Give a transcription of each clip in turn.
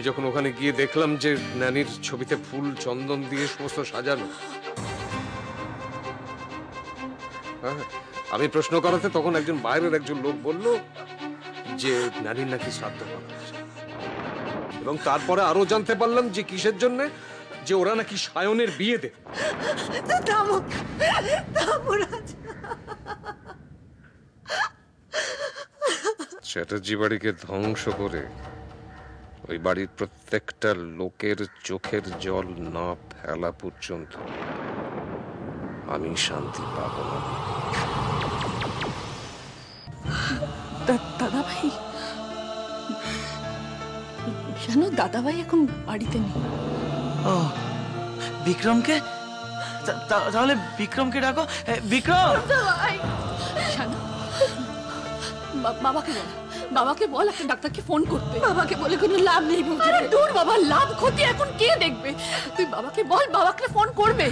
যখন ওখানে গিয়ে দেখলাম যে নানির ছবিতে ফুল চন্দন দিয়ে সমস্ত সাজানো, হ্যাঁ, আমি প্রশ্ন করাতে তখন একজন বাইরের একজন লোক বলল যে নানির নাকি শ্রাদ্ধ করা হচ্ছে। এবং তারপরে আরো জানতে পারলাম যে কিসের জন্য, যে ওরা নাকি সায়নের বিয়ে দেবে। চ্যাটার্জি বাড়িকে ধ্বংস করে ওই বাড়ির প্রত্যেকটা লোকের চোখের জল না ফেলা পর্যন্ত আমি শান্তি পাবো না। দাদা ভাই, জানো দাদা ভাই এখন বাড়িতে নেই। ও বিক্রমকে, তাহলে বিক্রমকে ডাকো। বিক্রম, বাবাকে বল একটা ডাক্তারকে ফোন করতে। বাবাকে বলে কোনো লাভ নেই। আরে দূর বাবা, লাভ ক্ষতি এখন কে দেখবে? তুই বাবাকে বল, বাবাকে ফোন করবে।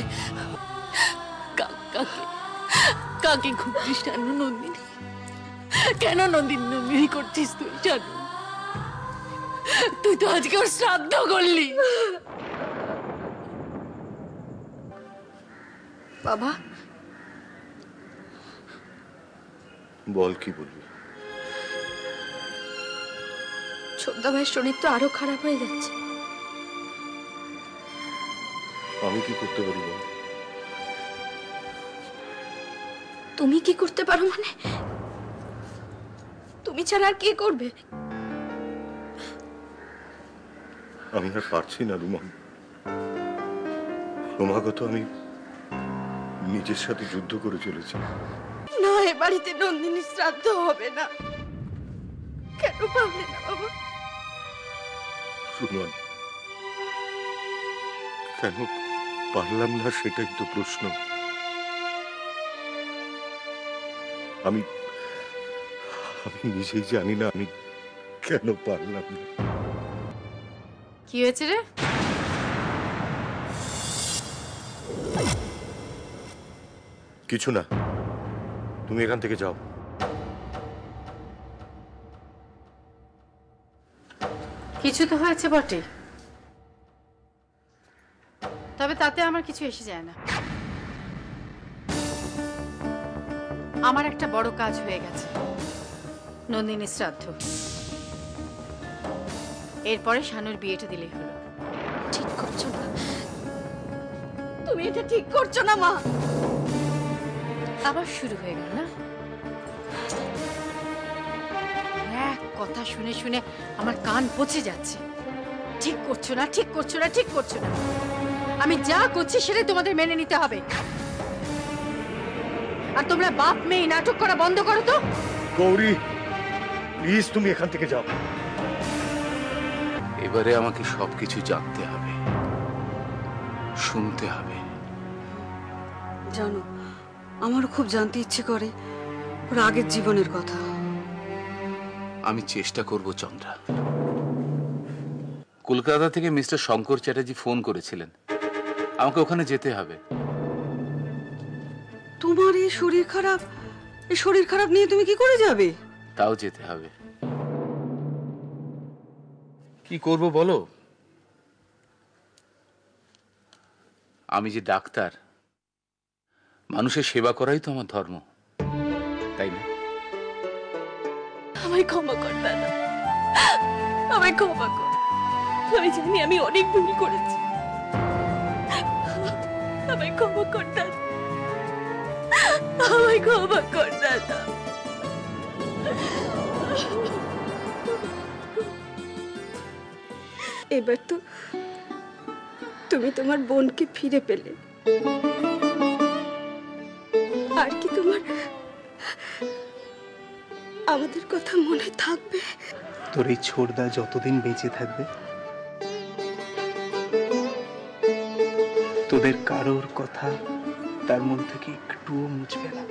কাকে খুঁজছিস কেন নন্দিনী? কেন নন্দিনী করছিস তুই? জানো তুই তো আজকে ওর শ্রাদ্ধ করলি। বাবা বল, কি বলবি? ছোটদা ভাইয়ের শরীর তো আরো খারাপ হয়ে যাচ্ছে। আমি কি করতে পারি বল? তুমি কি করতে পারো মানে? তুমি ছাড়া আর কে করবে? আমি আর পারছি না রুমা। ক্রমাগত আমি নিজের সাথে যুদ্ধ করে চলেছি। না, এ বাড়িতে নন্দিনীর শ্রাদ্ধ হবে না। কেন পারলে না বাবা? রুমা, কেন পারলাম না সেটাই তো প্রশ্ন। আমি নিজেই জানি না আমি কেন পারলাম না। কি হয়েছে রে? কিছু না, তুমি এখান থেকে যাও। কিছু তো হয়েছে বটে, তবে তাতে আমার কিছু এসে যায় না। আমার একটা বড় কাজ হয়ে গেছে, নন্দিনীর শ্রাদ্ধ। এরপরে শানুর বিয়েটা দিলেই হলো। ঠিক করছো না, তুমি এটা ঠিক করছো না মা। আবার শুরু হয়ে গেল না? এক কথা শুনে শুনে আমার কান পচে যাচ্ছে। ঠিক করছো না, ঠিক করছো না, ঠিক করছো না। আমি যা করছি সেটাই তোমাদের মেনে নিতে হবে। আর তোমরা বাপ মেয়ে নাটক করা বন্ধ করো তো। গৌরী, প্লিজ তুমি এখান থেকে যাও। এবারে আমাকে সবকিছু জানতে হবে, শুনতে হবে। জানো, আমারও খুব জানতে ইচ্ছে করে ওর আগের জীবনের কথা। আমি চেষ্টা করব চন্দ্রা। কলকাতা থেকে মিস্টার শঙ্কর চ্যাটার্জি ফোন করেছিলেন, আমাকে ওখানে যেতে হবে। তোমার এই শরীর খারাপ নিয়ে তুমি কি করে যাবে? তাও যেতে হবে। কি করব বলো? আমি যে ডাক্তার, মানুষের সেবা করাই তো আমার ধর্ম, তাই না? আমায় ক্ষমা কর দাদা, আমায় ক্ষমা কর। আমি জানি আমি অনেক ভুল করেছি। আমায় ক্ষমা কর দাদা, আমায় ক্ষমা কর দাদা। এবার তো তুমি তোমার বোনকে ফিরে পেলে। আর কি তোমার আমাদের কথা মনে থাকবে? তোর এই ছোড়দা যতদিন বেঁচে থাকবে, তোদের কারোর কথা তার মন থেকে একটুও মুছবে না।